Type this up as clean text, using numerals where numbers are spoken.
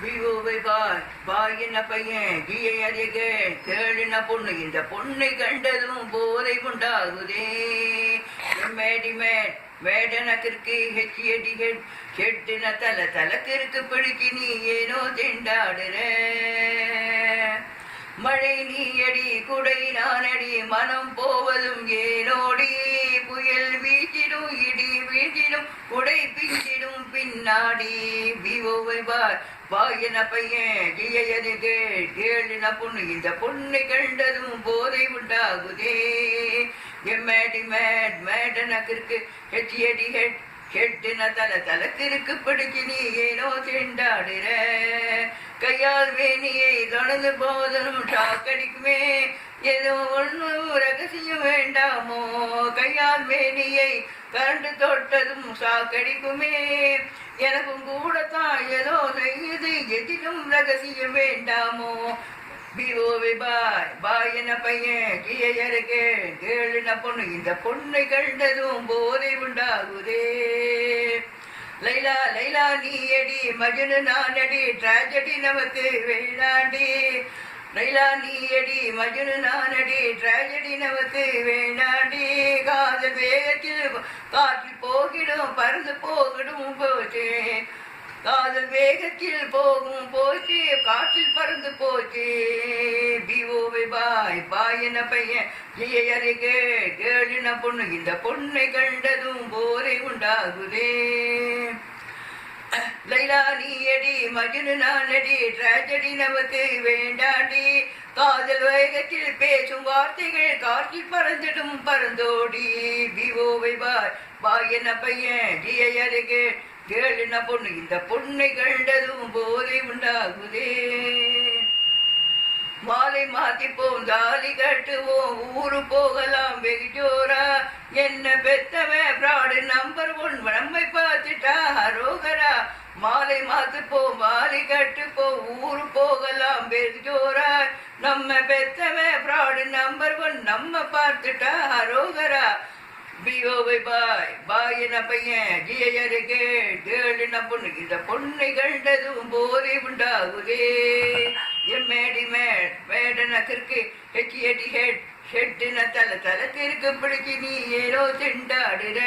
வியூவை பார் பாயின பையன் ஜியை அறிக கேளின பொண்ணு இந்த பொண்ணை கண்டதும் போதை உண்டாகுதே மேடிமேட் மேடனக்கிற்கு ஹெச்சியடிகள் செட்டின தலக்கிற்கு பிடிச்சி நீ ஏனோ திண்டாடுற மழை நீயடி குடை நானடி மனம் போவதும் ஏனோடி புயல் வீச்சிடும் இடி வீச்சிடும் குடை பிஞ்சிடும் பின்னாடி விவோவை பார் வாயன பையன் ஜியது கேளின பொண்ணு இந்த பொண்ணை கண்டதும் போதை உண்டாகுதே எம்மேடி மேடனக்கிற்கு ஹெச்சியடி கெட்டின தலக்கிற்கு பிடிச்சு நீ ஏனோ திண்டாடுற கையால் வேணியை தொடர்ந்து போதனும் ஷாக்கடிக்குமே ஏதோ ஒன்று ரகசியம் வேண்டாமோ கையால் வேணியை கரண்டு தொட்டதும் ஷாக்கடிக்குமே எனக்கும் கூடத்தான் ஏதோ செய்யுது எதிலும் ரகசியம் வேண்டாமோ விவோவை பாயன பையன் ஜியருக்கு கேளுன பொண்ணு இந்த பொண்ணை கண்டதும் போதை உண்டாகுதே லைலா லைலா நீ அடி மஜனு நானடி ட்ராஜடி நமக்கு வேணாண்டி லைலா நீ அடி மஜனு நானடி ட்ராஜடி நமக்கு வேணாண்டி காதல் வேகத்தில் காற்றில் போகிடும் பறந்து போகிடும் போச்சு காதல் வேகத்தில் போகும் போச்சு காற்றில் பறந்து போச்சு பிஓவை பாயன பையன் ஜியருக்கு கேளின பொண்ணு இந்த பொண்ணை கண்டதும் போரை உண்டாகுதே லைலா நீ அடி மஜனு நானடி ட்ராஜடி நமக்கு வேண்டாண்டி காதல் வேகத்தில் பேசும் வார்த்தைகள் காற்றில் பறந்துடும் பறந்தோடி பிஓவை பாயன பையன் ஜியருக்கு கேளின பொண்ணு இந்த பொண்ணை கண்டதும் போதை உண்டாகுதே மாலை மாத்திப்போம் தாலி கட்டுவோம் ஊரு போகலாம் வெகு ஜோரா என்ன பெத்தவன் பிராடு நம்பர் 1 நம்மை பார்த்துட்டா ஹரோகரா மாலை மாத்துப்போம் மாலை கட்டுப்போம் ஊரு போகலாம் வெகு ஜோரா நம்ம பெத்தவன் பிராடு நம்பர் 1 நம்ம பார்த்துட்டா ஹரோகரா பிஓவை பாயன பையன் ஜியருக்கு கேளின பொண்ணு இந்த பொண்ணை கண்டதும் போதை உண்டாகுதே எம்மேடி மேடனக்கிற்கு ஹெச்சியடி ஹெட்டின தலக்கிற்கு பிடிச்சி நீ ஏனோ திண்டாடுற